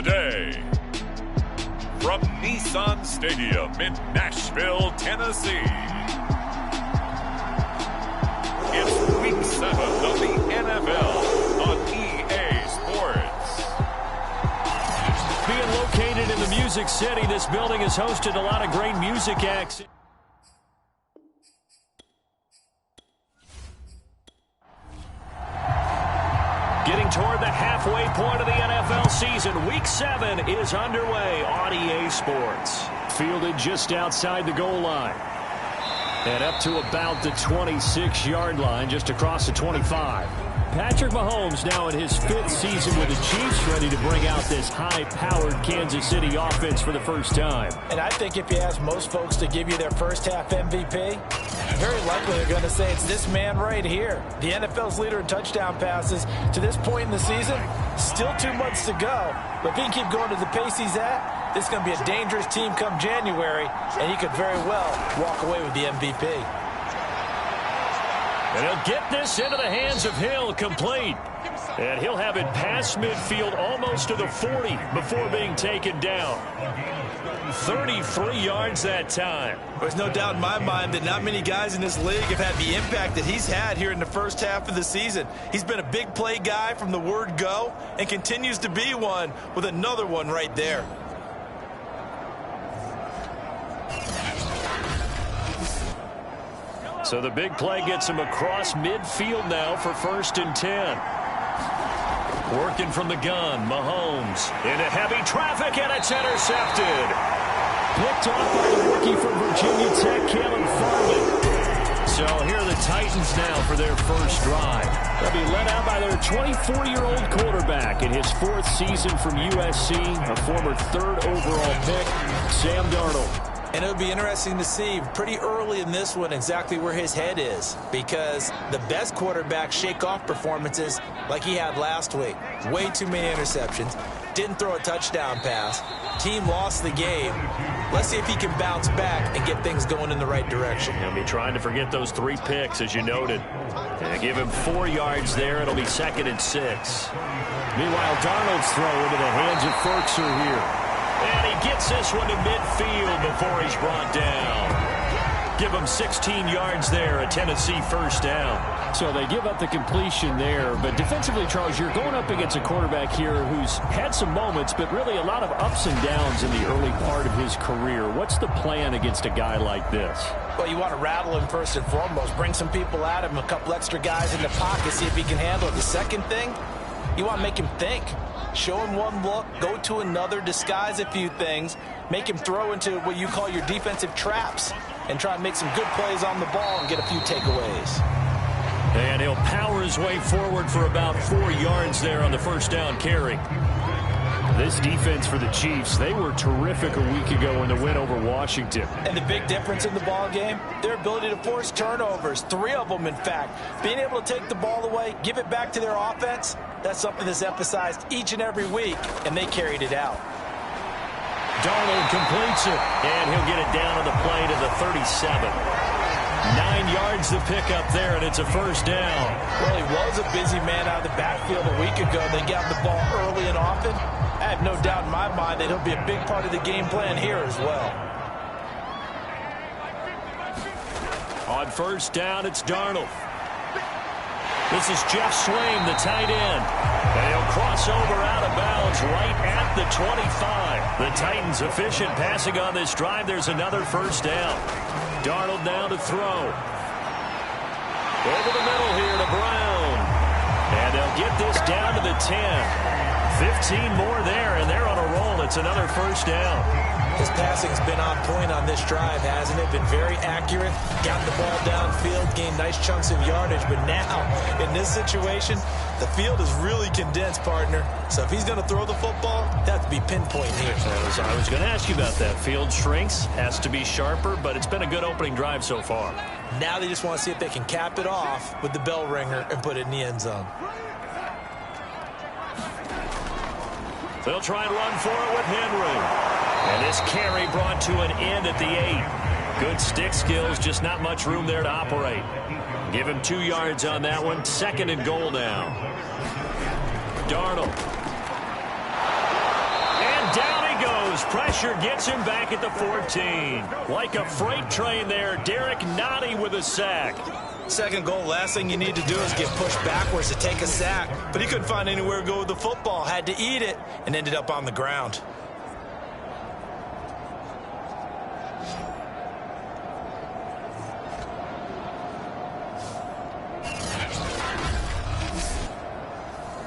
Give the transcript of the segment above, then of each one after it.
Today, from Nissan Stadium in Nashville, Tennessee, it's Week 7 of the NFL on EA Sports. Being located in the Music City, this building has hosted a lot of great music acts. Getting toward the halfway point of the NFL season, Week 7 is underway on EA Sports. Fielded just outside the goal line. And up to about the 26-yard line, just across the 25. Patrick Mahomes now in his 5th season with the Chiefs, ready to bring out this high-powered Kansas City offense for the first time. And I think if you ask most folks to give you their first-half MVP, very likely they're going to say it's this man right here. The NFL's leader in touchdown passes to this point in the season. Still 2 months to go. But if he can keep going to the pace he's at, this is going to be a dangerous team come January, and he could very well walk away with the MVP. And he'll get this into the hands of Hill, complete. And he'll have it past midfield almost to the 40 before being taken down. 33 yards that time. There's no doubt in my mind that not many guys in this league have had the impact that he's had here in the first half of the season. He's been a big play guy from the word go and continues to be one with another one right there. So the big play gets him across midfield now for 1st and 10. Working from the gun, Mahomes into heavy traffic, and it's intercepted. Picked off by the rookie from Virginia Tech, Caleb Farley. So here are the Titans now for their first drive. They'll be led out by their 24-year-old quarterback in his 4th season from USC, a former 3rd overall pick, Sam Darnold. And it'll be interesting to see pretty early in this one exactly where his head is, because the best quarterbacks shake off performances like he had last week. Way too many interceptions. Didn't throw a touchdown pass. Team lost the game. Let's see if he can bounce back and get things going in the right direction. He'll be trying to forget those 3 picks, as you noted. And give him 4 yards there. It'll be 2nd and 6. Meanwhile, Darnold's throw into the hands of Ferkser here. And he gets this one to midfield before he's brought down. Give him 16 yards there, a Tennessee first down. So they give up the completion there. But defensively, Charles, you're going up against a quarterback here who's had some moments, but really a lot of ups and downs in the early part of his career. What's the plan against a guy like this? Well, you want to rattle him first and foremost. Bring some people at him, a couple extra guys in the pocket, see if he can handle it. The second thing, you want to make him think. Show him one look, go to another, disguise a few things, make him throw into what you call your defensive traps, and try and make some good plays on the ball and get a few takeaways. And he'll power his way forward for about 4 yards there on the first down carry. This defense for the Chiefs, they were terrific a week ago in the win over Washington. And the big difference in the ball game, their ability to force turnovers, 3 of them in fact. Being able to take the ball away, give it back to their offense, that's something that's emphasized each and every week, and they carried it out. Darnold completes it, and he'll get it down on the play to the 37. 9 yards to pick up there, and it's a first down. Well, he was a busy man out of the backfield a week ago. They got the ball early and often. I have no doubt in my mind that he'll be a big part of the game plan here as well. On first down, it's Darnold. This is Jeff Swaim, the tight end. And he'll cross over out of bounds right at the 25. The Titans efficient passing on this drive. There's another first down. Darnold now to throw. Over the middle here to Brown. And they'll get this down to the 10. 15 more there, and they're on a roll. It's another first down. His passing's been on point on this drive, hasn't it? Been very accurate. Got the ball downfield, gained nice chunks of yardage. But now, in this situation, the field is really condensed, partner. So if he's going to throw the football, that would be pinpoint here. I was going to ask you about that. Field shrinks, has to be sharper, but it's been a good opening drive so far. Now they just want to see if they can cap it off with the bell ringer and put it in the end zone. They'll try and run for it with Henry. And this carry brought to an end at the 8. Good stick skills, just not much room there to operate. Give him 2 yards on that one. 2nd and goal now. Darnold. His pressure gets him back at the 14. Like a freight train there, Derek Nottie with a sack. Second goal, last thing you need to do is get pushed backwards to take a sack. But he couldn't find anywhere to go with the football, had to eat it, and ended up on the ground.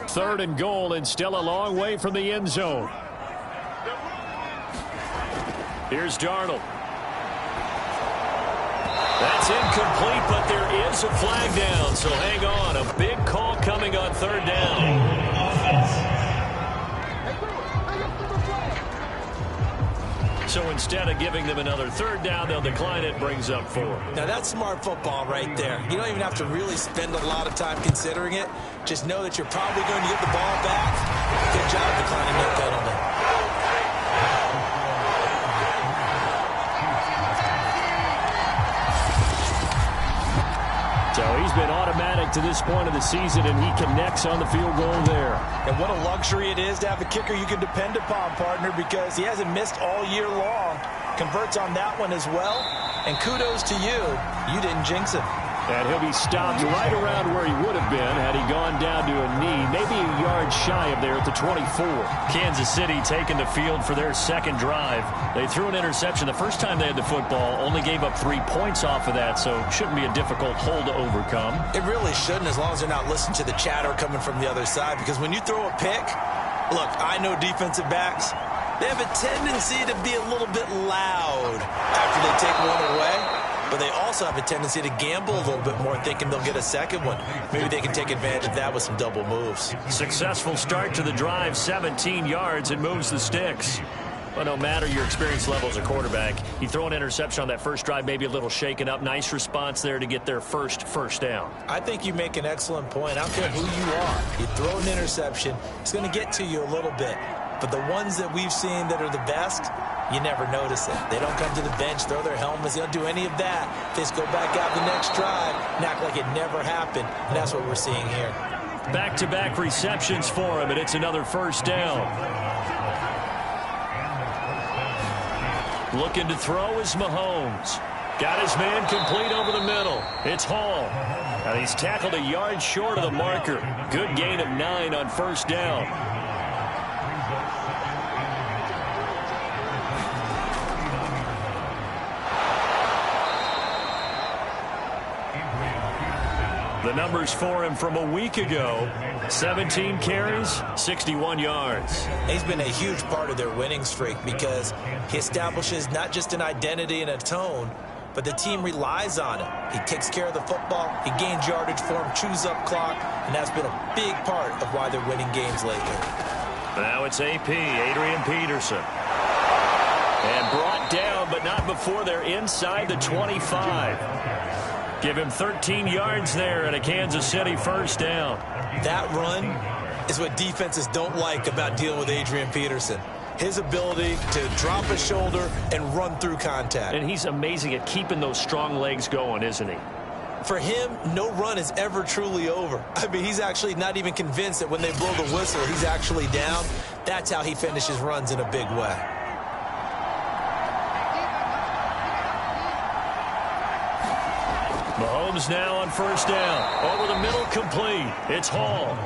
Third and goal, and still a long way from the end zone. Here's Darnold. That's incomplete, but there is a flag down, so hang on. A big call coming on third down. So instead of giving them another third down, they'll decline it, brings up 4. Now that's smart football right there. You don't even have to really spend a lot of time considering it. Just know that you're probably going to get the ball back. Good job declining that penalty. So he's been automatic to this point of the season, and he connects on the field goal there. And what a luxury it is to have a kicker you can depend upon, partner, because he hasn't missed all year long. Converts on that one as well. And kudos to you. You didn't jinx him. And he'll be stopped right around where he would have been had he gone down to a knee, maybe a yard shy of there at the 24. Kansas City taking the field for their second drive. They threw an interception the first time they had the football, only gave up 3 points off of that, so shouldn't be a difficult hole to overcome. It really shouldn't, as long as they're not listening to the chatter coming from the other side, because when you throw a pick, look, I know defensive backs, they have a tendency to be a little bit loud after they take one away. But they also have a tendency to gamble a little bit more, thinking they'll get a second one. Maybe they can take advantage of that with some double moves. Successful start to the drive, 17 yards, and moves the sticks. But no matter your experience level as a quarterback, you throw an interception on that first drive, maybe a little shaken up. Nice response there to get their first down. I think you make an excellent point. I don't care who you are. You throw an interception, it's going to get to you a little bit. But the ones that we've seen that are the best, you never notice it. They don't come to the bench, throw their helmets. They don't do any of that. They just go back out the next drive and act like it never happened. And that's what we're seeing here. Back-to-back receptions for him, and it's another first down. Looking to throw is Mahomes. Got his man complete over the middle. It's Hall. And he's tackled a yard short of the marker. Good gain of 9 on first down. The numbers for him from a week ago, 17 carries, 61 yards. He's been a huge part of their winning streak because he establishes not just an identity and a tone, but the team relies on him. He takes care of the football, he gains yardage for him, chews up clock, and that's been a big part of why they're winning games lately. Now it's AP, Adrian Peterson. And brought down, but not before they're inside the 25. Give him 13 yards there and a Kansas City first down. That run is what defenses don't like about dealing with Adrian Peterson. His ability to drop his shoulder and run through contact. And he's amazing at keeping those strong legs going, isn't he? For him, no run is ever truly over. I mean, he's actually not even convinced that when they blow the whistle, he's actually down. That's how he finishes runs in a big way. Mahomes now on first down. Over the middle, complete. It's Hall.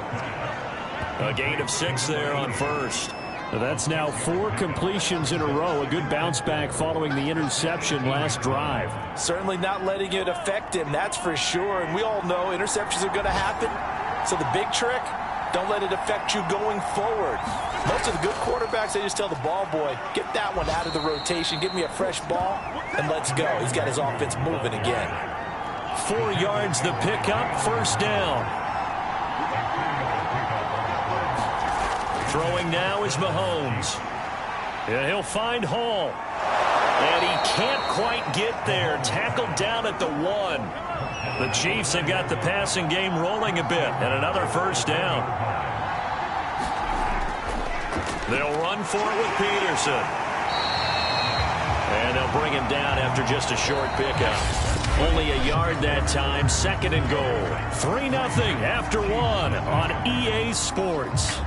A gain of 6 there on first. That's now 4 completions in a row. A good bounce back following the interception last drive. Certainly not letting it affect him, that's for sure. And we all know interceptions are going to happen. So the big trick, don't let it affect you going forward. Most of the good quarterbacks, they just tell the ball boy, get that one out of the rotation, give me a fresh ball, and let's go. He's got his offense moving again. 4 yards the pickup, first down. Throwing now is Mahomes. Yeah, he'll find Hall. And he can't quite get there. Tackled down at the 1. The Chiefs have got the passing game rolling a bit. And another first down. They'll run for it with Peterson. And they'll bring him down after just a short pickup. Only a yard that time, second and goal. 3-0 after 1 on EA Sports.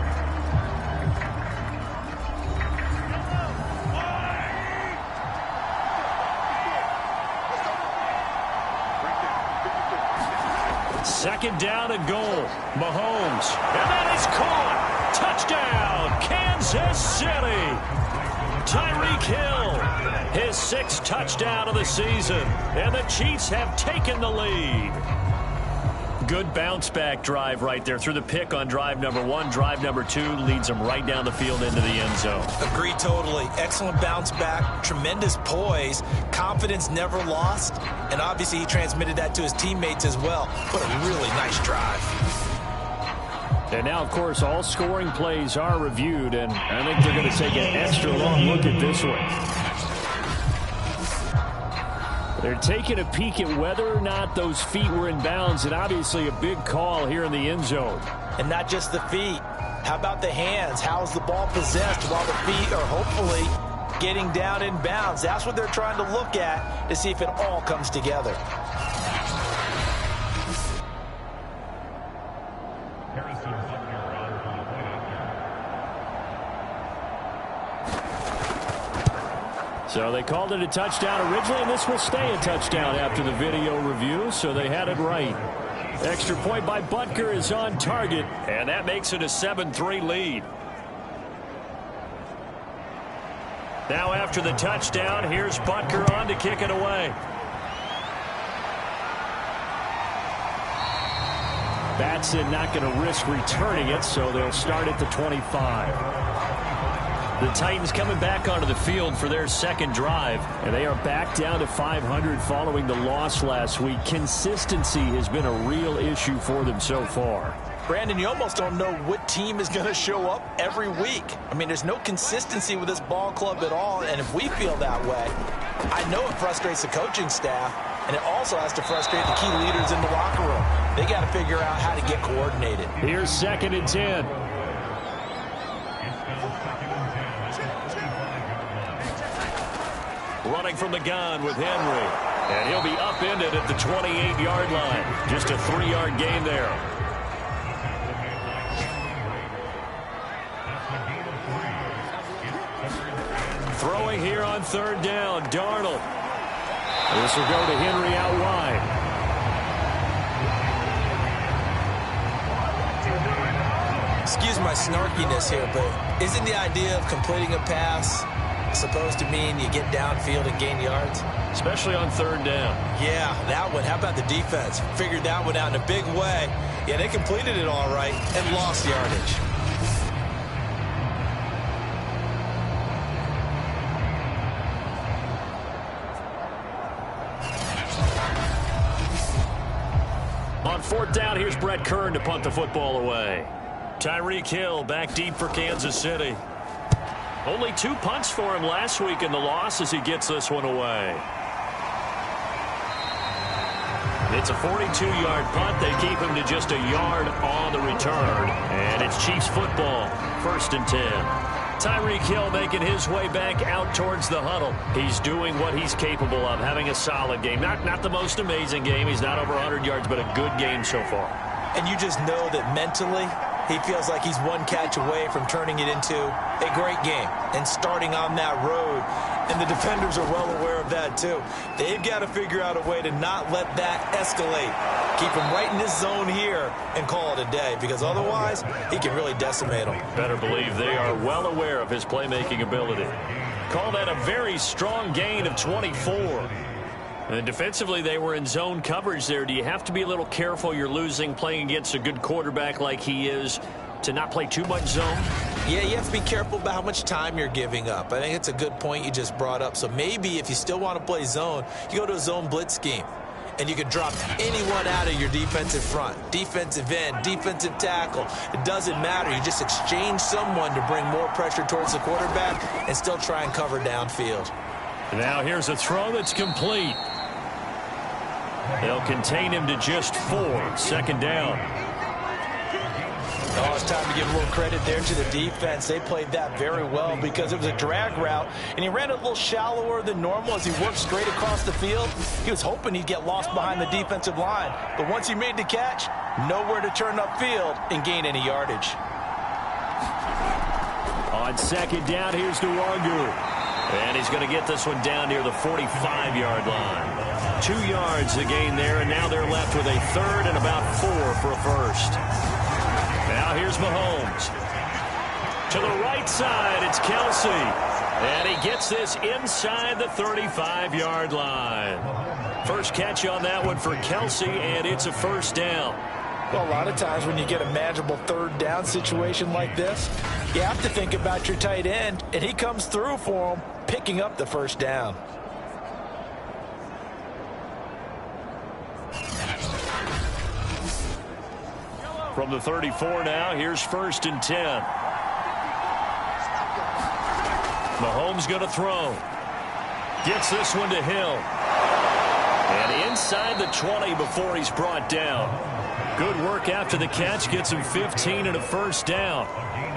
Second down and goal. Mahomes. And that is caught. Touchdown, Kansas City. Tyreek Hill, his 6th touchdown of the season. And the Chiefs have taken the lead. Good bounce-back drive right there. Through the pick on drive number 1. Drive number 2 leads them right down the field into the end zone. Agree totally. Excellent bounce-back. Tremendous poise. Confidence never lost. And obviously he transmitted that to his teammates as well. What a really nice drive. And now, of course, all scoring plays are reviewed, and I think they're going to take an extra long look at this one. They're taking a peek at whether or not those feet were in bounds, and obviously a big call here in the end zone. And not just the feet. How about the hands? How's the ball possessed while the feet are hopefully getting down in bounds? That's what they're trying to look at to see if it all comes together. So they called it a touchdown originally, and this will stay a touchdown after the video review, so they had it right. Extra point by Butker is on target, and that makes it a 7-3 lead. Now after the touchdown, here's Butker on to kick it away. Batson not going to risk returning it, so they'll start at the 25. The Titans coming back onto the field for their second drive, and they are back down to 500 following the loss last week. Consistency has been a real issue for them so far. Brandon, you almost don't know what team is going to show up every week. I mean, there's no consistency with this ball club at all, and if we feel that way, I know it frustrates the coaching staff, and it also has to frustrate the key leaders in the locker room. They got to figure out how to get coordinated. Here's 2nd and 10. Running from the gun with Henry. And he'll be upended at the 28-yard line. Just a 3-yard gain there. Throwing here on 3rd down, Darnold. This will go to Henry out wide. Excuse my snarkiness here, but isn't the idea of completing a pass supposed to mean you get downfield and gain yards? Especially on 3rd down. Yeah, that one. How about the defense? Figured that one out in a big way. Yeah, they completed it all right and lost yardage. On 4th down, here's Brett Kern to punt the football away. Tyreek Hill back deep for Kansas City. Only 2 punts for him last week in the loss as he gets this one away. It's a 42-yard punt. They keep him to just a yard on the return. And it's Chiefs football, 1st and 10. Tyreek Hill making his way back out towards the huddle. He's doing what he's capable of, having a solid game. Not the most amazing game. He's not over 100 yards, but a good game so far. And you just know that mentally, he feels like he's one catch away from turning it into a great game and starting on that road. And the defenders are well aware of that, too. They've got to figure out a way to not let that escalate. Keep him right in this zone here and call it a day, because otherwise he can really decimate them. Better believe they are well aware of his playmaking ability. Call that a very strong gain of 24. And defensively, they were in zone coverage there. Do you have to be a little careful? You're losing, playing against a good quarterback like he is, to not play too much zone? Yeah, you have to be careful about how much time you're giving up. I think it's a good point you just brought up. So maybe if you still want to play zone, you go to a zone blitz scheme. And you can drop anyone out of your defensive front, defensive end, defensive tackle. It doesn't matter. You just exchange someone to bring more pressure towards the quarterback and still try and cover downfield. Now here's a throw that's complete. They'll contain him to just 4. 2nd down. Oh, it's time to give a little credit there to the defense. They played that very well because it was a drag route, and he ran a little shallower than normal as he worked straight across the field. He was hoping he'd get lost behind the defensive line, but once he made the catch, nowhere to turn upfield and gain any yardage. On 2nd down, here's Nwangu. And he's going to get this one down near the 45-yard line. 2 yards to gain there, and now they're left with a third and about 4 for a first. Now here's Mahomes. To the right side, it's Kelsey. And he gets this inside the 35-yard line. First catch on that one for Kelsey, and it's a first down. Well, a lot of times when you get a manageable third down situation like this, you have to think about your tight end, and he comes through for him, picking up the first down. From the 34 now, here's 1st and 10. Mahomes going to throw. Gets this one to Hill. And inside the 20 before he's brought down. Good work after the catch. Gets him 15 and a first down.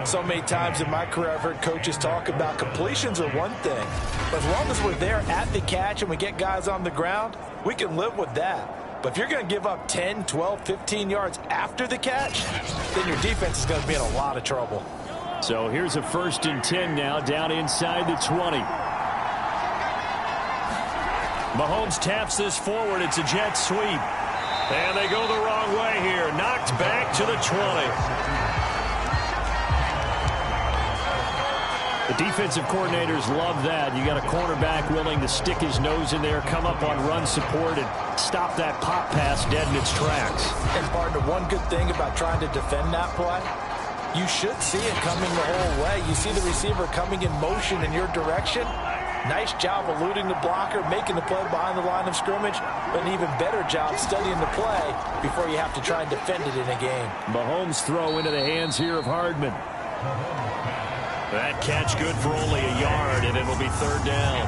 So many times in my career I've heard coaches talk about completions are one thing. But as long as we're there at the catch and we get guys on the ground, we can live with that. But if you're going to give up 10, 12, 15 yards after the catch, then your defense is going to be in a lot of trouble. So here's a 1st and 10 now, down inside the 20. Mahomes taps this forward. It's a jet sweep. And they go the wrong way here. Knocked back to the 20. The defensive coordinators love that. You got a cornerback willing to stick his nose in there, come up on run support, and stop that pop pass dead in its tracks. And partner, one good thing about trying to defend that play, you should see it coming the whole way. You see the receiver coming in motion in your direction. Nice job eluding the blocker, making the play behind the line of scrimmage, but an even better job studying the play before you have to try and defend it in a game. Mahomes' throw into the hands here of Hardman. That catch good for only a yard, and it'll be 3rd down.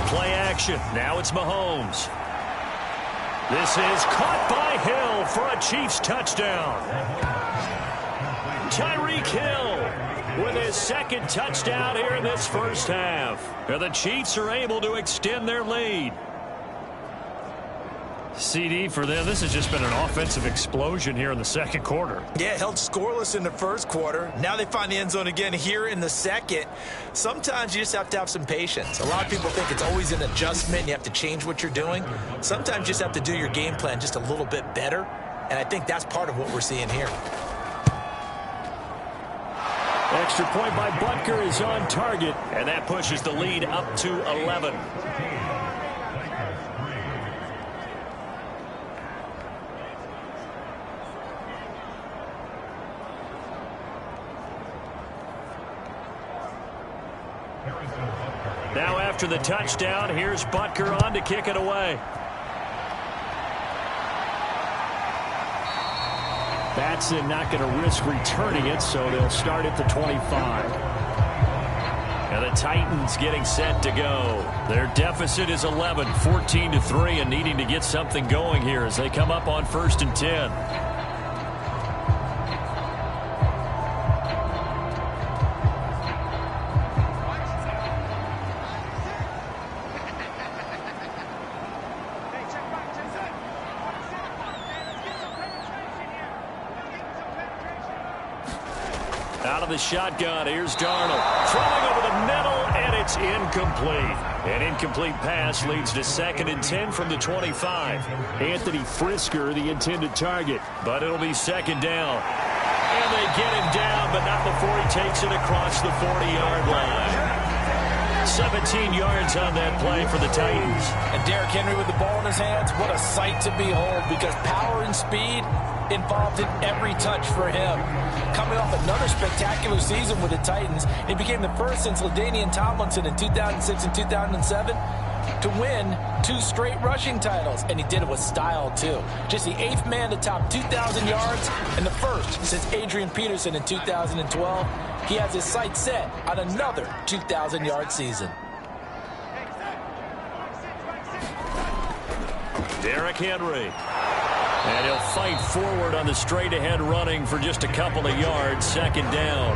Play action. Now it's Mahomes. This is caught by Hill for a Chiefs touchdown. Tyreek Hill with his 2nd touchdown here in this first half. And the Chiefs are able to extend their lead. CD for them, this has just been an offensive explosion here in the 2nd quarter. Yeah, held scoreless in the 1st quarter. Now they find the end zone again here in the 2nd. Sometimes you just have to have some patience. A lot of people think it's always an adjustment. You have to change what you're doing. Sometimes you just have to do your game plan just a little bit better. And I think that's part of what we're seeing here. Extra point by Butker is on target, and that pushes the lead up to 11. Now after the touchdown, here's Butker on to kick it away. Batson not going to risk returning it, so they'll start at the 25. And the Titans getting set to go. Their deficit is 11, 14-3, and needing to get something going here as they come up on 1st and 10. Out of the shotgun, here's Darnold. Throwing over the middle, and it's incomplete. An incomplete pass leads to 2nd and 10 from the 25. Anthony Frisker, the intended target, but it'll be 2nd down. And they get him down, but not before he takes it across the 40-yard line. 17 yards on that play for the Titans. And Derrick Henry with the ball in his hands, what a sight to behold, because power and speed involved in every touch for him. Coming off another spectacular season with the Titans, he became the first since LaDainian Tomlinson in 2006 and 2007 to win 2 straight rushing titles, and he did it with style too. Just the 8th man to top 2,000 yards and the first since Adrian Peterson in 2012. He has his sights set on another 2,000-yard season. Derrick Henry. And he'll fight forward on the straight-ahead running for just a couple of yards. 2nd down.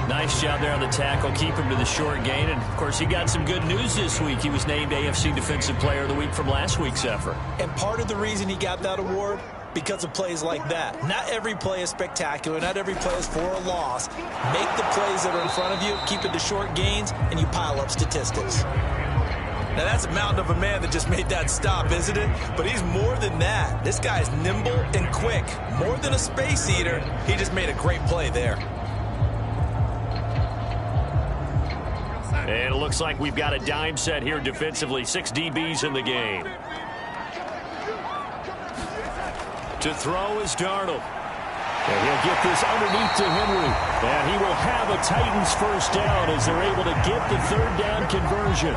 Nice job there on the tackle. Keep him to the short gain. And, of course, he got some good news this week. He was named AFC Defensive Player of the Week from last week's effort. And part of the reason he got that award because of plays like that. Not every play is spectacular. Not every play is for a loss. Make the plays that are in front of you, keep it to short gains, and you pile up statistics. Now, that's a mountain of a man that just made that stop, isn't it? But he's more than that. This guy's nimble and quick. More than a space eater, he just made a great play there. And it looks like we've got a dime set here defensively. 6 DBs in the game. To throw is Darnold. And he'll get this underneath to Henry. And he will have a Titans first down as they're able to get the third down conversion.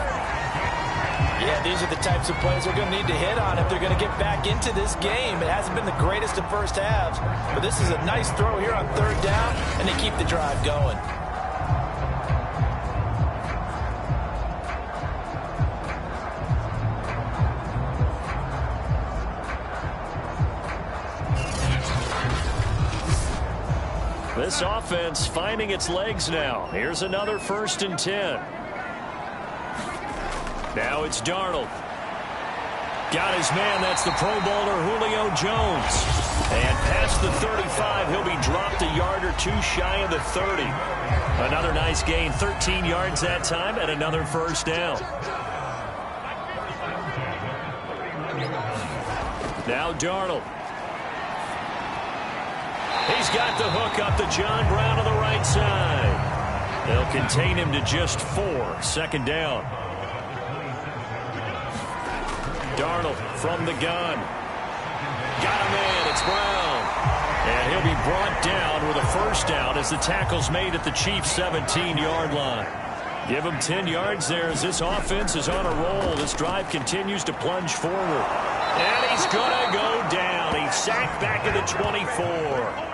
Yeah, these are the types of plays they're going to need to hit on if they're going to get back into this game. It hasn't been the greatest of first halves, but this is a nice throw here on third down, and they keep the drive going. This offense finding its legs now. Here's another 1st and 10. Now it's Darnold. Got his man. That's the Pro Bowler Julio Jones. And past the 35, he'll be dropped a yard or two shy of the 30. Another nice gain. 13 yards that time and another first down. Now Darnold. He's got the hook up to John Brown on the right side. They'll contain him to just 4. 2nd down. Darnold from the gun. Got a man. It's Brown. And he'll be brought down with a first down as the tackle's made at the Chiefs' 17-yard line. Give him 10 yards there as this offense is on a roll. This drive continues to plunge forward. And he's going to go down. He's sacked back at the 24.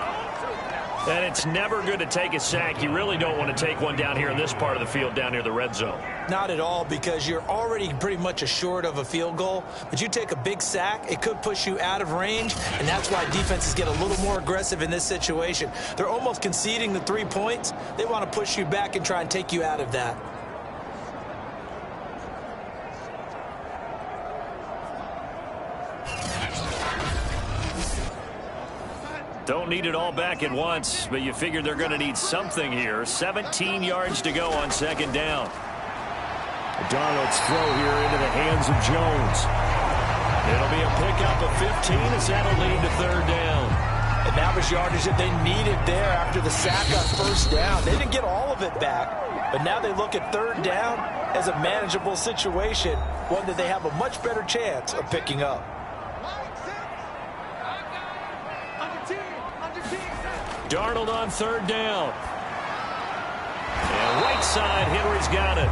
And it's never good to take a sack. You really don't want to take one down here in this part of the field down near the red zone. Not at all, because you're already pretty much assured of a field goal. But you take a big sack, it could push you out of range, and that's why defenses get a little more aggressive in this situation. They're almost conceding the 3 points. They want to push you back and try and take you out of that. Don't need it all back at once, but you figure they're going to need something here. 17 yards to go on 2nd down. Darnold's throw here into the hands of Jones. It'll be a pickup of 15 as that'll lead to 3rd down. And that was yardage that they needed there after the sack on 1st down. They didn't get all of it back, but now they look at 3rd down as a manageable situation, one that they have a much better chance of picking up. Darnold on 3rd down. And right side, Henry's got it.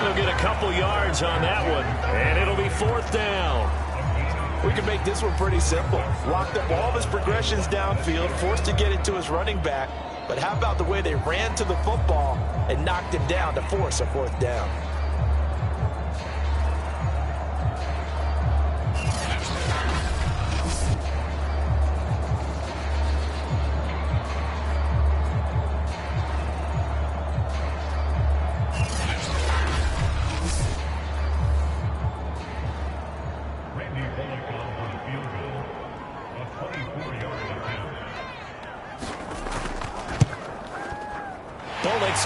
He'll get a couple yards on that one, and it'll be 4th down. We can make this one pretty simple. Locked up all of his progressions downfield, forced to get it to his running back. But how about the way they ran to the football and knocked him down to force a 4th down?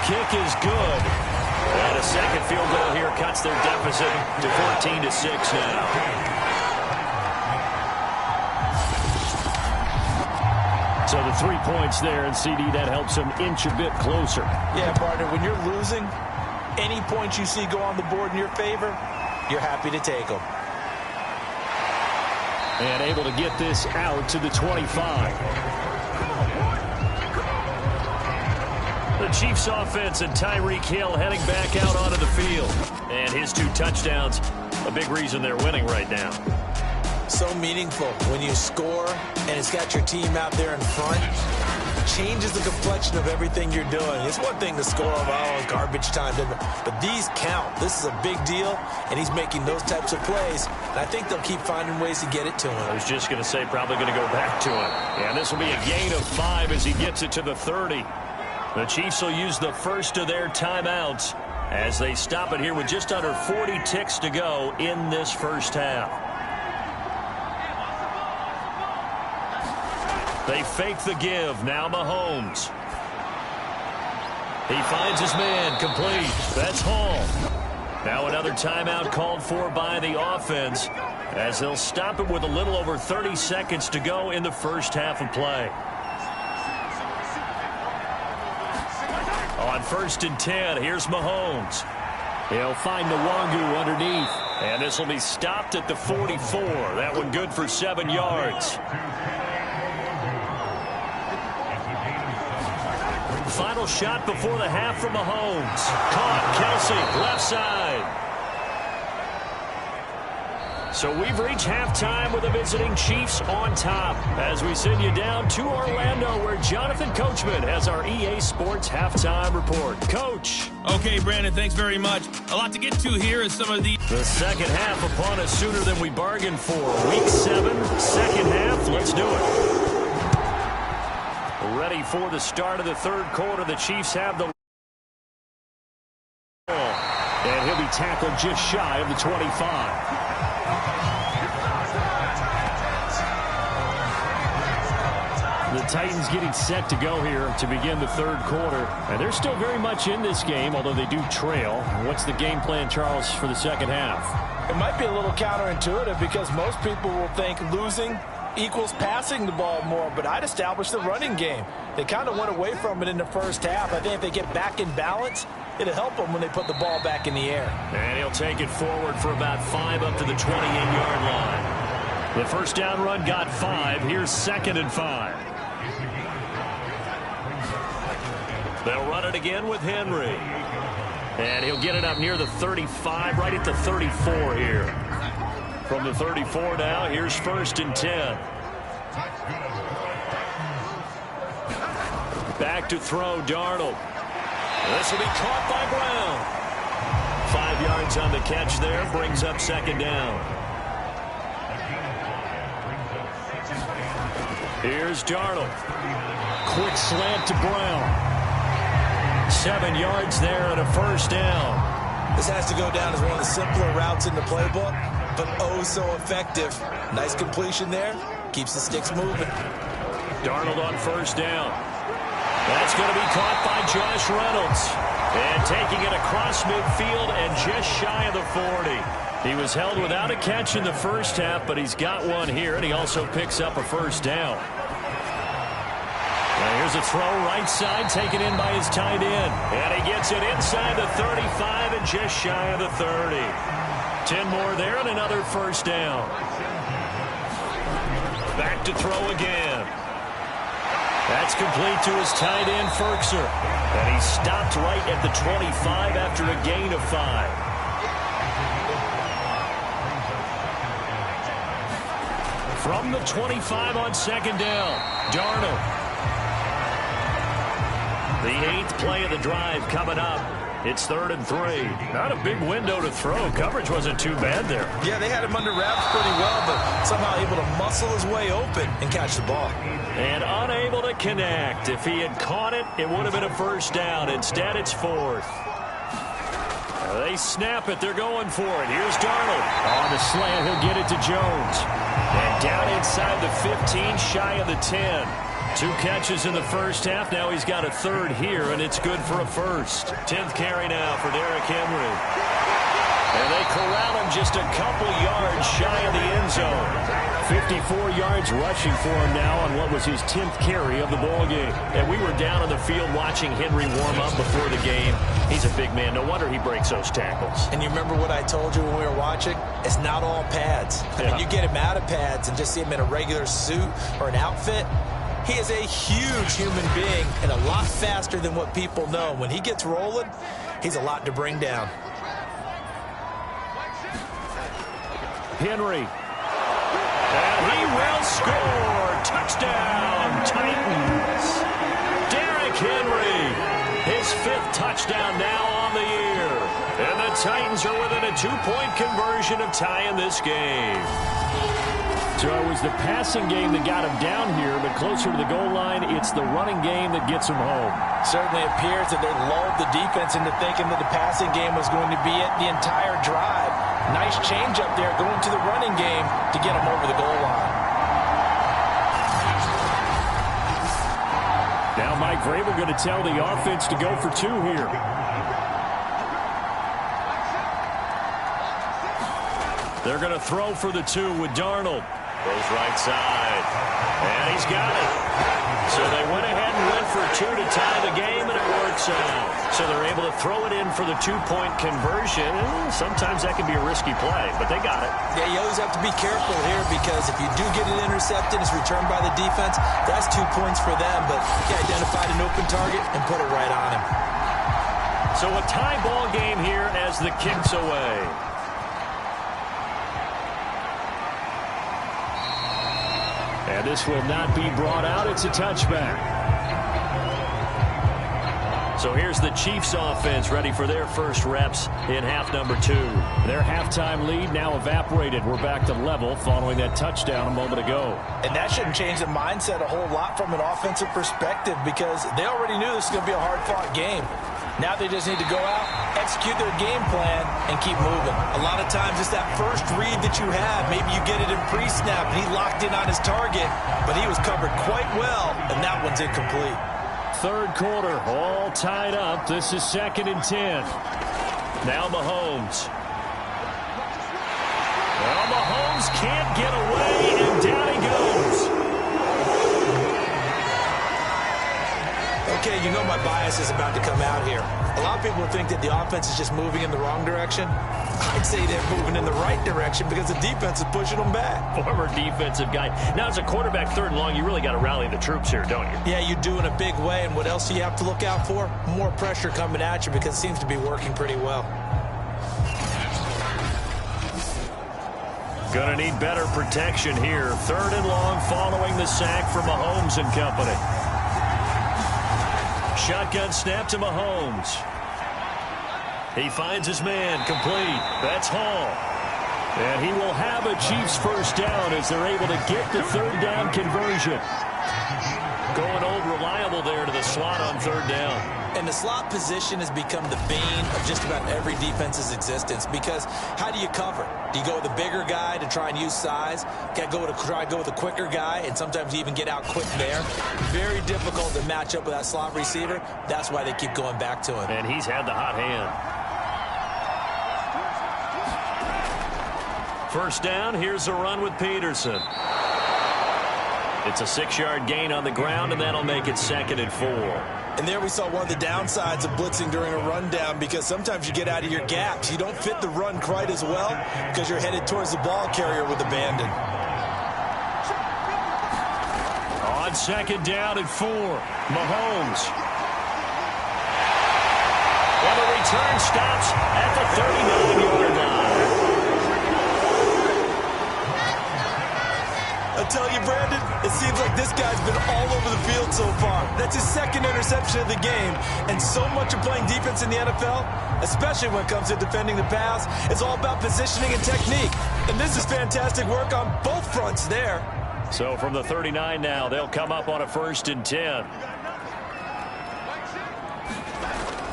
Kick is good. And a second field goal here cuts their deficit to 14-6 now. So the 3 points there, and CD, that helps them inch a bit closer. Yeah, partner, when you're losing, any points you see go on the board in your favor, you're happy to take them. And able to get this out to the 25. The Chiefs offense and Tyreek Hill heading back out onto the field. And his 2 touchdowns, a big reason they're winning right now. So meaningful when you score and it's got your team out there in front. Changes the complexion of everything you're doing. It's one thing to score on garbage time, but these count. This is a big deal, and he's making those types of plays. And I think they'll keep finding ways to get it to him. I was just going to say probably going to go back to him. And this will be a gain of 5 as he gets it to the 30. The Chiefs will use the first of their timeouts as they stop it here with just under 40 ticks to go in this first half. They fake the give. Now Mahomes. He finds his man. Complete. That's Hall. Now another timeout called for by the offense as they'll stop it with a little over 30 seconds to go in the first half of play. On 1st and 10, here's Mahomes. He'll find Nwangu underneath. And this will be stopped at the 44. That one good for 7 yards. Final shot before the half from Mahomes. Caught. Kelsey, left side. So we've reached halftime with the visiting Chiefs on top as we send you down to Orlando where Jonathan Coachman has our EA Sports halftime report. Coach. Okay, Brandon, thanks very much. A lot to get to here is some of the second half upon us sooner than we bargained for. Week 7, second half. Let's do it. Ready for the start of the third quarter. The Chiefs have the ball. And he'll be tackled just shy of the 25. The Titans getting set to go here to begin the third quarter. And they're still very much in this game, although they do trail. What's the game plan, Charles, for the second half? It might be a little counterintuitive because most people will think losing equals passing the ball more, but I'd establish the running game. They kind of went away from it in the first half. I think if they get back in balance, it'll help them when they put the ball back in the air. And he'll take it forward for about 5 up to the 28-yard line. The first down run got 5. Here's 2nd and 5. They'll run it again with Henry. And he'll get it up near the 35, right at the 34 here. From the 34 now, here's 1st and 10. Back to throw, Darnold. This will be caught by Brown. 5 yards on the catch there, brings up 2nd down. Here's Darnold. Quick slant to Brown. 7 yards there and a 1st down. This has to go down as one of the simpler routes in the playbook, but oh so effective. Nice completion there. Keeps the sticks moving. Darnold on 1st down. That's going to be caught by Josh Reynolds. And taking it across midfield and just shy of the 40. He was held without a catch in the first half, but he's got one here, and he also picks up a 1st down. Now here's a throw right side taken in by his tight end. And he gets it inside the 35 and just shy of the 30. 10 more there and another 1st down. Back to throw again. That's complete to his tight end, Ferkser. And he stopped right at the 25 after a gain of 5. From the 25 on 2nd down, Darnold. The 8th play of the drive coming up. It's 3rd and 3. Not a big window to throw. Coverage wasn't too bad there. Yeah, they had him under wraps pretty well, but somehow able to muscle his way open and catch the ball. And unable to connect. If he had caught it, it would have been a 1st down. Instead, it's 4th. They snap it. They're going for it. Here's Darnold. On the slant, he'll get it to Jones. And down inside the 15, shy of the 10. 2 catches in the first half. Now he's got a 3rd here, and it's good for a 1st. 10th carry now for Derrick Henry. And they corral him just a couple yards shy of the end zone. 54 yards rushing for him now on what was his 10th carry of the ball game. And we were down on the field watching Henry warm up before the game. He's a big man. No wonder he breaks those tackles. And you remember what I told you when we were watching? It's not all pads. I mean, you get him out of pads and just see him in a regular suit or an outfit. He is a huge human being and a lot faster than what people know. When he gets rolling, he's a lot to bring down. Henry. And he will score. Touchdown, Titans. Derrick Henry. His 5th touchdown now on the year. And the Titans are within a 2-point conversion of tying this game. So it was the passing game that got him down here, but closer to the goal line, it's the running game that gets him home. Certainly appears that they lulled the defense into thinking that the passing game was going to be it the entire drive. Nice change up there going to the running game to get him over the goal line. Now Mike Vrabel going to tell the offense to go for two here. They're going to throw for the two with Darnold. Goes right side. And he's got it. So they went ahead and went for two to tie the game, and it works out. So they're able to throw it in for the two-point conversion. Sometimes that can be a risky play, but they got it. Yeah, you always have to be careful here because if you do get it intercepted, it's returned by the defense, that's 2 points for them. But he identified an open target and put it right on him. So a tie ball game here as the kick's away. And this will not be brought out. It's a touchback. So here's the Chiefs offense ready for their first reps in half number 2. Their halftime lead now evaporated. We're back to level following that touchdown a moment ago. And that shouldn't change the mindset a whole lot from an offensive perspective because they already knew this was going to be a hard-fought game. Now they just need to go out, execute their game plan, and keep moving. A lot of times it's that first read that you have. Maybe you get it in pre-snap, and he locked in on his target, but he was covered quite well, and that one's incomplete. Third quarter, all tied up. This is 2nd and 10. Now Mahomes. Well, Mahomes can't get away, and down he goes. Okay, you know my bias is about to come out here. A lot of people think that the offense is just moving in the wrong direction. I'd say they're moving in the right direction because the defense is pushing them back. Former defensive guy. Now, as a quarterback, 3rd and long, you really got to rally the troops here, don't you? Yeah, you do in a big way. And what else do you have to look out for? More pressure coming at you because it seems to be working pretty well. Going to need better protection here. 3rd and long following the sack from Mahomes and company. Shotgun snap to Mahomes. He finds his man, complete. That's Hall. And he will have a Chiefs first down as they're able to get the 3rd down conversion. Going old reliable there to the slot on 3rd down. And the slot position has become the bane of just about every defense's existence because how do you cover? Do you go with a bigger guy to try and use size? Got to try and go with a quicker guy, and sometimes you even get out quick there. Very difficult to match up with that slot receiver. That's why they keep going back to him. And he's had the hot hand. First down, here's a run with Peterson. It's a 6-yard gain on the ground, and that'll make it 2nd and 4. And there we saw one of the downsides of blitzing during a rundown because sometimes you get out of your gaps. You don't fit the run quite as well because you're headed towards the ball carrier with abandon. On 2nd down and 4, Mahomes. Well, the return stops at the 39-yard line. I tell you, Brandon, it seems like this guy's been all over the field so far. That's his 2nd interception of the game. And so much of playing defense in the NFL, especially when it comes to defending the pass, it's all about positioning and technique. And this is fantastic work on both fronts there. So from the 39 now, they'll come up on a 1st and 10.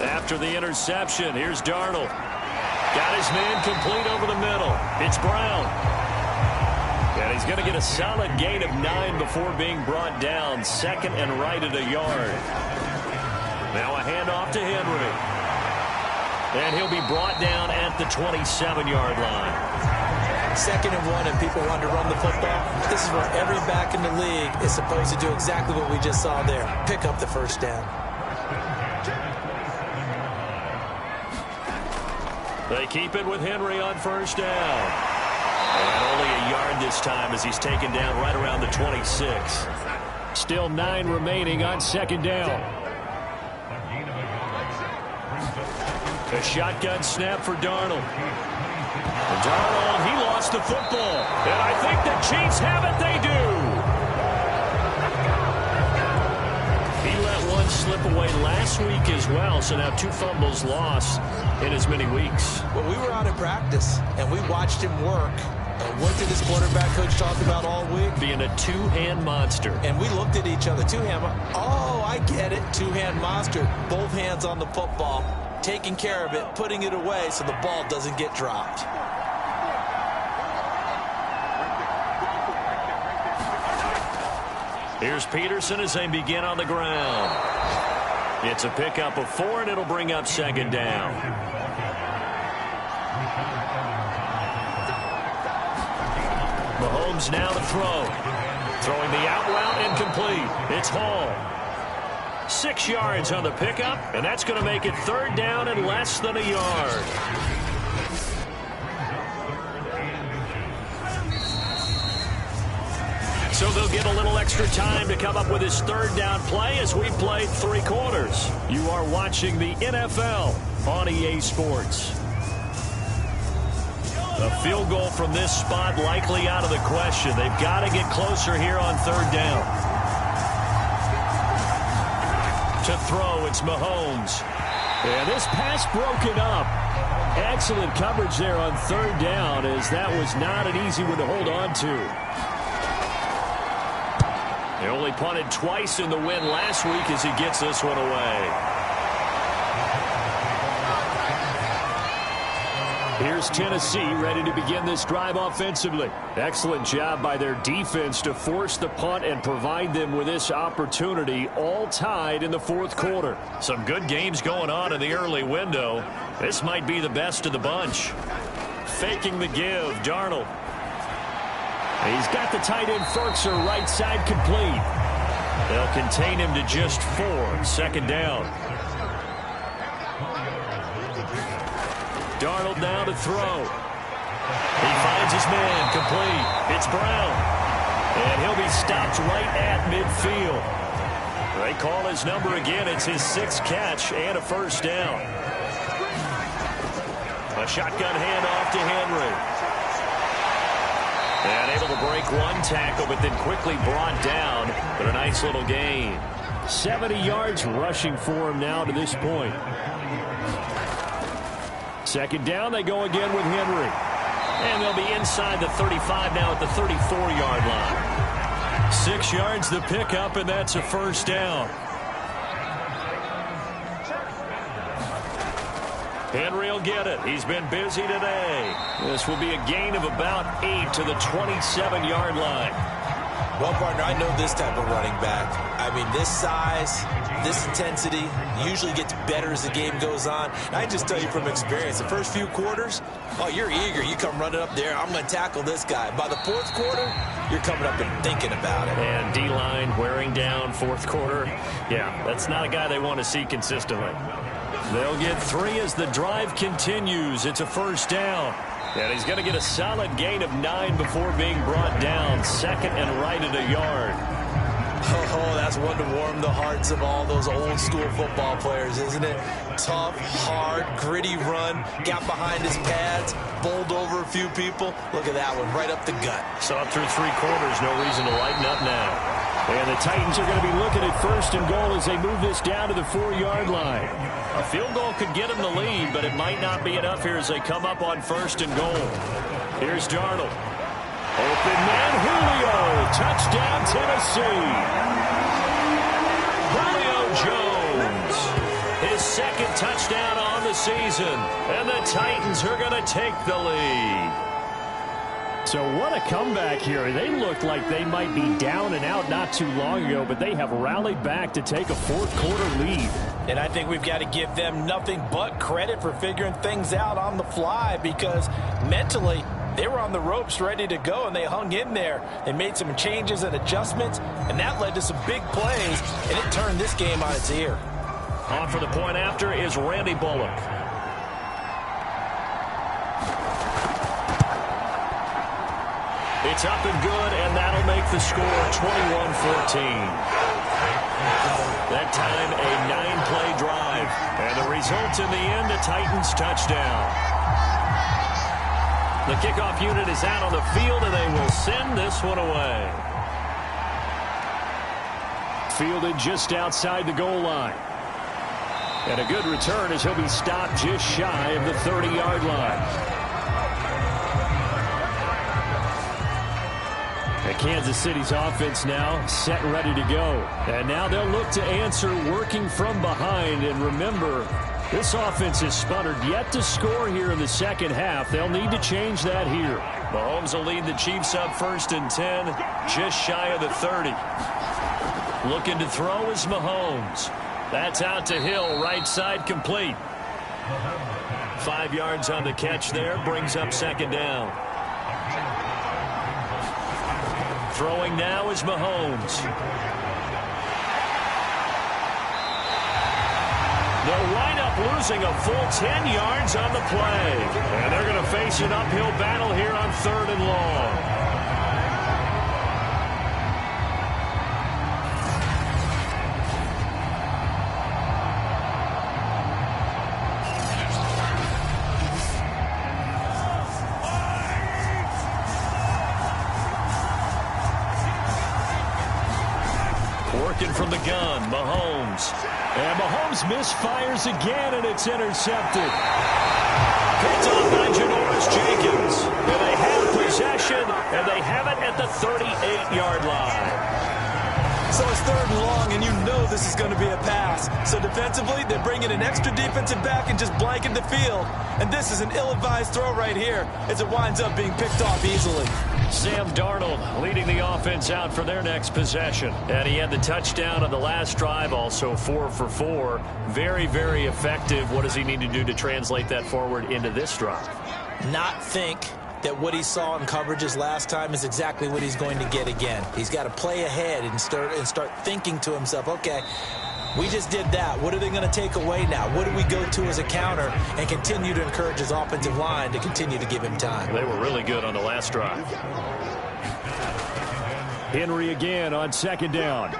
After the interception, here's Darnold. Got his man complete over the middle. It's Brown. And he's going to get a solid gain of 9 before being brought down. 2nd and right at a yard. Now a handoff to Henry. And he'll be brought down at the 27-yard line. 2nd and 1 and people want to run the football. This is where every back in the league is supposed to do exactly what we just saw there. Pick up the first down. They keep it with Henry on 1st down. And only a yard this time as he's taken down right around the 26. Still 9 remaining on 2nd down. A shotgun snap for Darnold. And Darnold, he lost the football. And I think the Chiefs have it. They do. He let one slip away last week as well. So now 2 fumbles lost in as many weeks. Well, we were out in practice, and we watched him work. And what did this quarterback coach talk about all week? Being a 2-hand monster. And we looked at each other. 2-hand. Oh, I get it. 2-hand monster. Both hands on the football. Taking care of it. Putting it away so the ball doesn't get dropped. Here's Peterson as they begin on the ground. It's a pickup of 4, and it'll bring up second down. Mahomes now to throw. Throwing the out route incomplete. It's Hall. 6 yards on the pickup, and that's going to make it third down and less than a yard. So they'll get a little extra time to come up with his third down play as we played 3 quarters. You are watching the NFL on EA Sports. A field goal from this spot likely out of the question. They've got to get closer here on third down. To throw, it's Mahomes. And this pass broken up. Excellent coverage there on third down, as that was not an easy one to hold on to. They only punted twice in the win last week as he gets this one away. Here's Tennessee ready to begin this drive offensively. Excellent job by their defense to force the punt and provide them with this opportunity, all tied in the fourth quarter. Some good games going on in the early window. This might be the best of the bunch. Faking the give, Darnold. He's got the tight end Firkser right side complete. They'll contain him to just 4. Second down. Darnold now to throw. He finds his man complete. It's Brown. And he'll be stopped right at midfield. They call his number again. It's his 6th catch and a first down. A shotgun handoff to Henry. And able to break 1 tackle, but then quickly brought down. But a nice little gain. 70 yards rushing for him now to this point. Second down, they go again with Henry. And they'll be inside the 35 now at the 34-yard line. 6 yards the pickup, and that's a first down. Henry will get it. He's been busy today. This will be a gain of about 8 to the 27-yard line. Well, partner, I know this type of running back. I mean, this size, this intensity usually gets better as the game goes on. And I just tell you from experience, the first few quarters, oh, you're eager. You come running up there, I'm going to tackle this guy. By the fourth quarter, you're coming up and thinking about it. And D-line wearing down fourth quarter. Yeah, that's not a guy they want to see consistently. They'll get 3 as the drive continues. It's a first down. And he's going to get a solid gain of 9 before being brought down. Second and right at a yard. Oh, that's one to warm the hearts of all those old school football players, isn't it? Tough, hard, gritty run. Got behind his pads, bowled over a few people. Look at that one, right up the gut. Saw it through 3 quarters. No reason to lighten up now. And the Titans are going to be looking at first and goal as they move this down to the 4-yard line. A field goal could get them the lead, but it might not be enough here as they come up on first and goal. Here's Darnold. Open man, Julio. Touchdown, Tennessee. Julio Jones. His 2nd touchdown on the season. And the Titans are going to take the lead. So what a comeback here. They looked like they might be down and out not too long ago, but they have rallied back to take a fourth quarter lead. And I think we've got to give them nothing but credit for figuring things out on the fly, because mentally they were on the ropes ready to go, and they hung in there. They made some changes and adjustments, and that led to some big plays, and it turned this game on its ear. On for the point after is Randy Bullock. It's up and good, and that'll make the score 21-14. That time, a 9-play drive. And the result in the end, a Titans touchdown. The kickoff unit is out on the field, and they will send this one away. Fielded just outside the goal line. And a good return as he'll be stopped just shy of the 30-yard line. Kansas City's offense now set and ready to go. And now they'll look to answer working from behind. And remember, this offense is sputtered yet to score here in the second half. They'll need to change that here. Mahomes will lead the Chiefs up 1st and 10, just shy of the 30. Looking to throw is Mahomes. That's out to Hill, right side complete. 5 yards on the catch there, brings up second down. Throwing now is Mahomes. They'll wind up losing a full 10 yards on the play. And they're going to face an uphill battle here on 3rd and long. Working from the gun, Mahomes. And Mahomes misfires again, and it's intercepted. Picked off by Janoris Jenkins. And they have possession, and they have it at the 38-yard line. So it's 3rd and long, and you know this is going to be a pass. So defensively, they bring in an extra defensive back and just blanket the field. And this is an ill-advised throw right here as it winds up being picked off easily. Sam Darnold leading the offense out for their next possession. And he had the touchdown on the last drive, also 4 for 4. Very, very effective. What does he need to do to translate that forward into this drive? Not think that what he saw in coverages last time is exactly what he's going to get again. He's got to play ahead and start thinking to himself, okay, we just did that. What are they going to take away now? What do we go to as a counter? And continue to encourage his offensive line to continue to give him time. They were really good on the last drive. Henry again on 2nd down.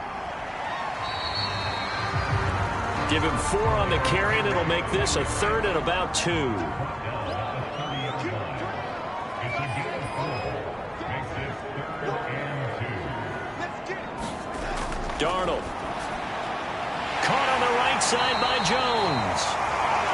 Give him 4 on the carry, and it'll make this a 3rd and about 2. Darnold. Caught on the right side by Jones.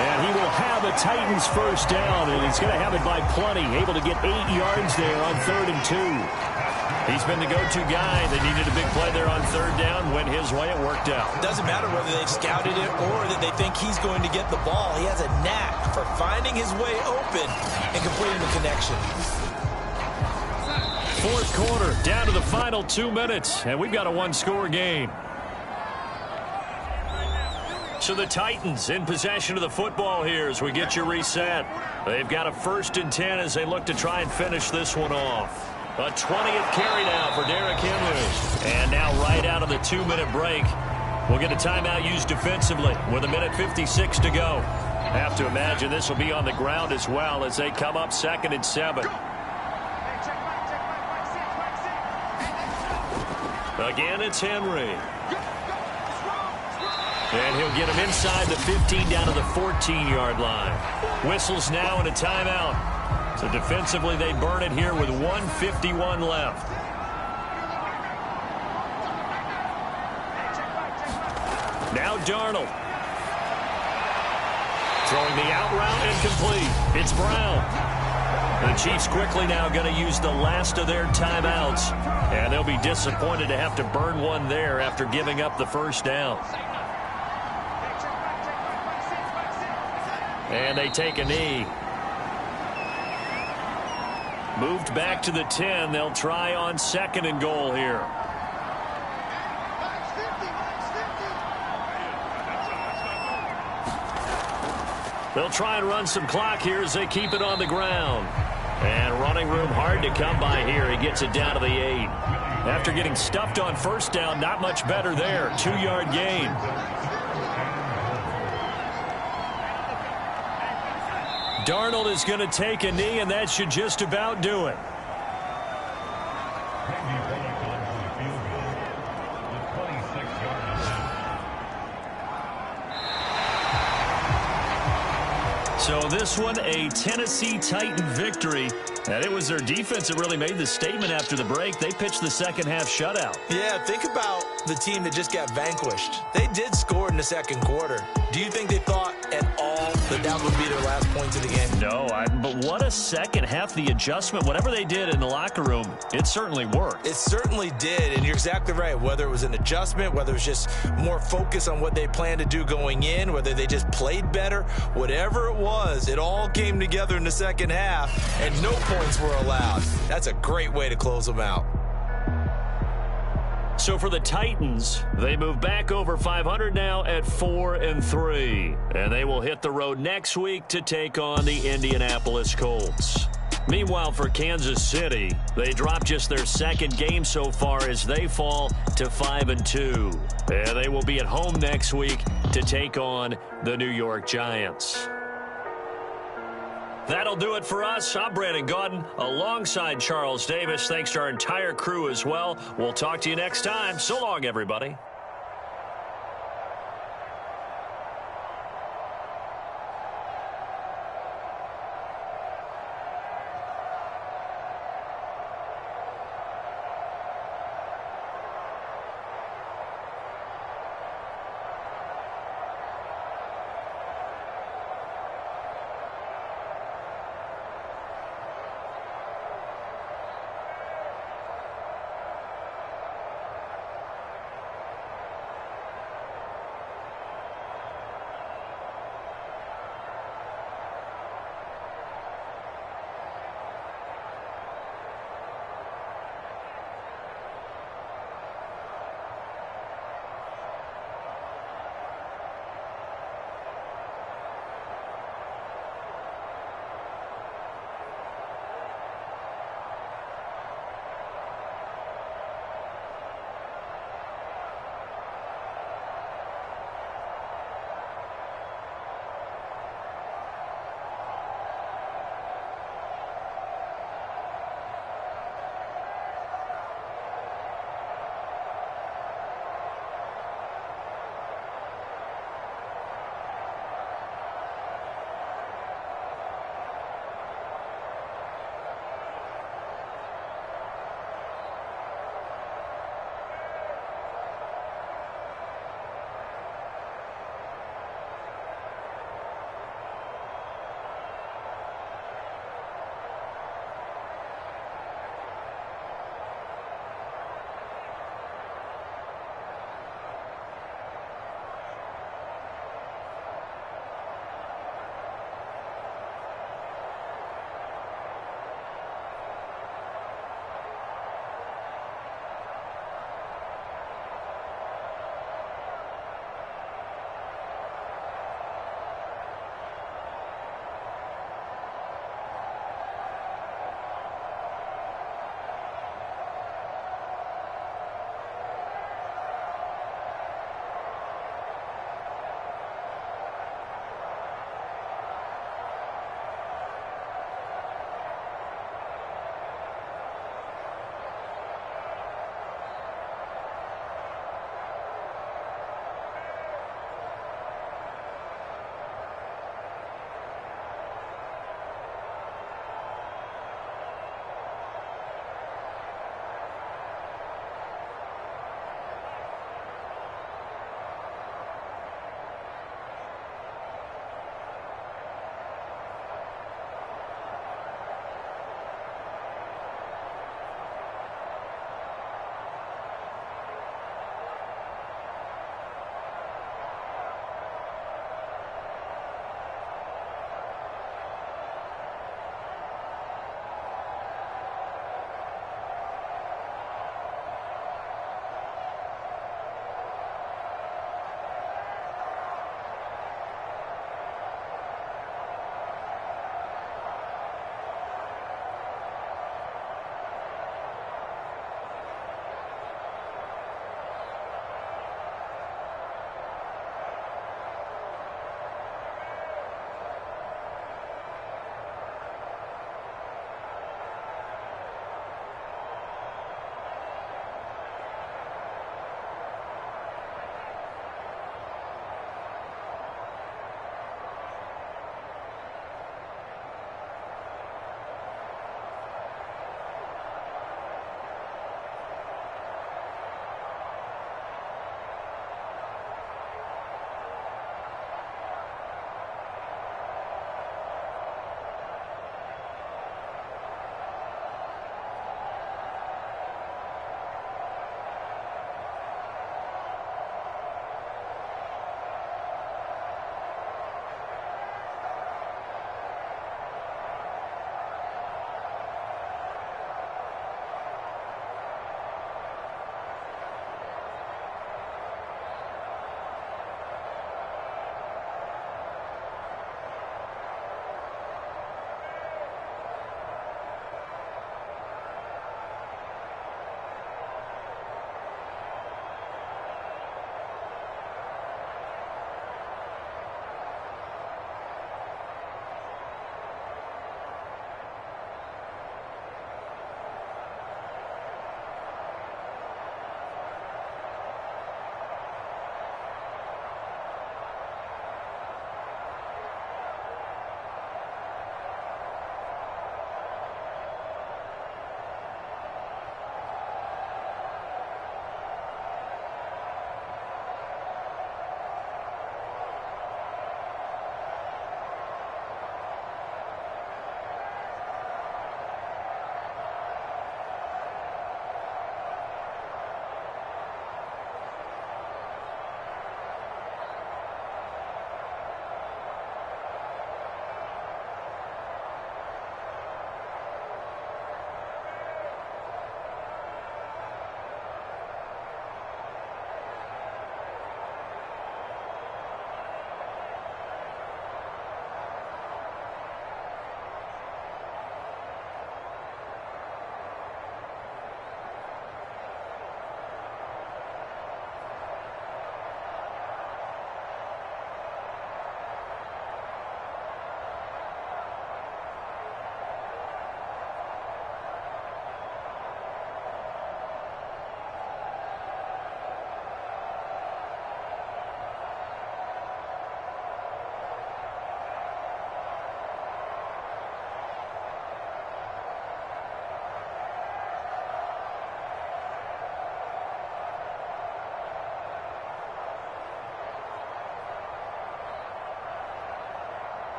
And he will have a Titans first down, and he's going to have it by plenty. Able to get 8 yards there on 3rd and 2. He's been the go-to guy. They needed a big play there on 3rd down. Went his way. It worked out. Doesn't matter whether they scouted it or that they think he's going to get the ball. He has a knack for finding his way open and completing the connection. 4th quarter, down to the final 2 minutes, and we've got a 1-score game. So the Titans in possession of the football here as we get you reset. They've got a 1st and 10 as they look to try and finish this one off. A 20th carry now for Derrick Henry. And now right out of the 2-minute break, we'll get a timeout used defensively with 1:56 to go. Have to imagine this will be on the ground as well as they come up 2nd and 7. Again, it's Henry. And he'll get him inside the 15 down to the 14-yard line. Whistles now and a timeout. So defensively, they burn it here with 1:51 left. Now Darnold. Throwing the out route incomplete. It's Brown. The Chiefs quickly now going to use the last of their timeouts. And they'll be disappointed to have to burn one there after giving up the first down. And they take a knee. Moved back to the 10. They'll try on 2nd and goal here. They'll try and run some clock here as they keep it on the ground. And running room hard to come by here. He gets it down to the 8. After getting stuffed on 1st down, not much better there. 2-yard gain. Darnold is going to take a knee, and that should just about do it. So this one, a Tennessee Titan victory. And it was their defense that really made the statement after the break. They pitched the second half shutout. Yeah, think about the team that just got vanquished. They did score in the 2nd quarter. Do you think they thought at all that would be their last points of the game? No, but what a second half. The adjustment, whatever they did in the locker room, it certainly worked. It certainly did, and you're exactly right. Whether it was an adjustment, whether it was just more focus on what they planned to do going in, whether they just played better, whatever it was, it all came together in the second half, and no points were allowed. That's a great way to close them out. So for the Titans, they move back over 500 now at 4-3. And they will hit the road next week to take on the Indianapolis Colts. Meanwhile, for Kansas City, they drop just their second game so far as they fall to 5-2. And they will be at home next week to take on the New York Giants. That'll do it for us. I'm Brandon Gaudin alongside Charles Davis. Thanks to our entire crew as well. We'll talk to you next time. So long, everybody.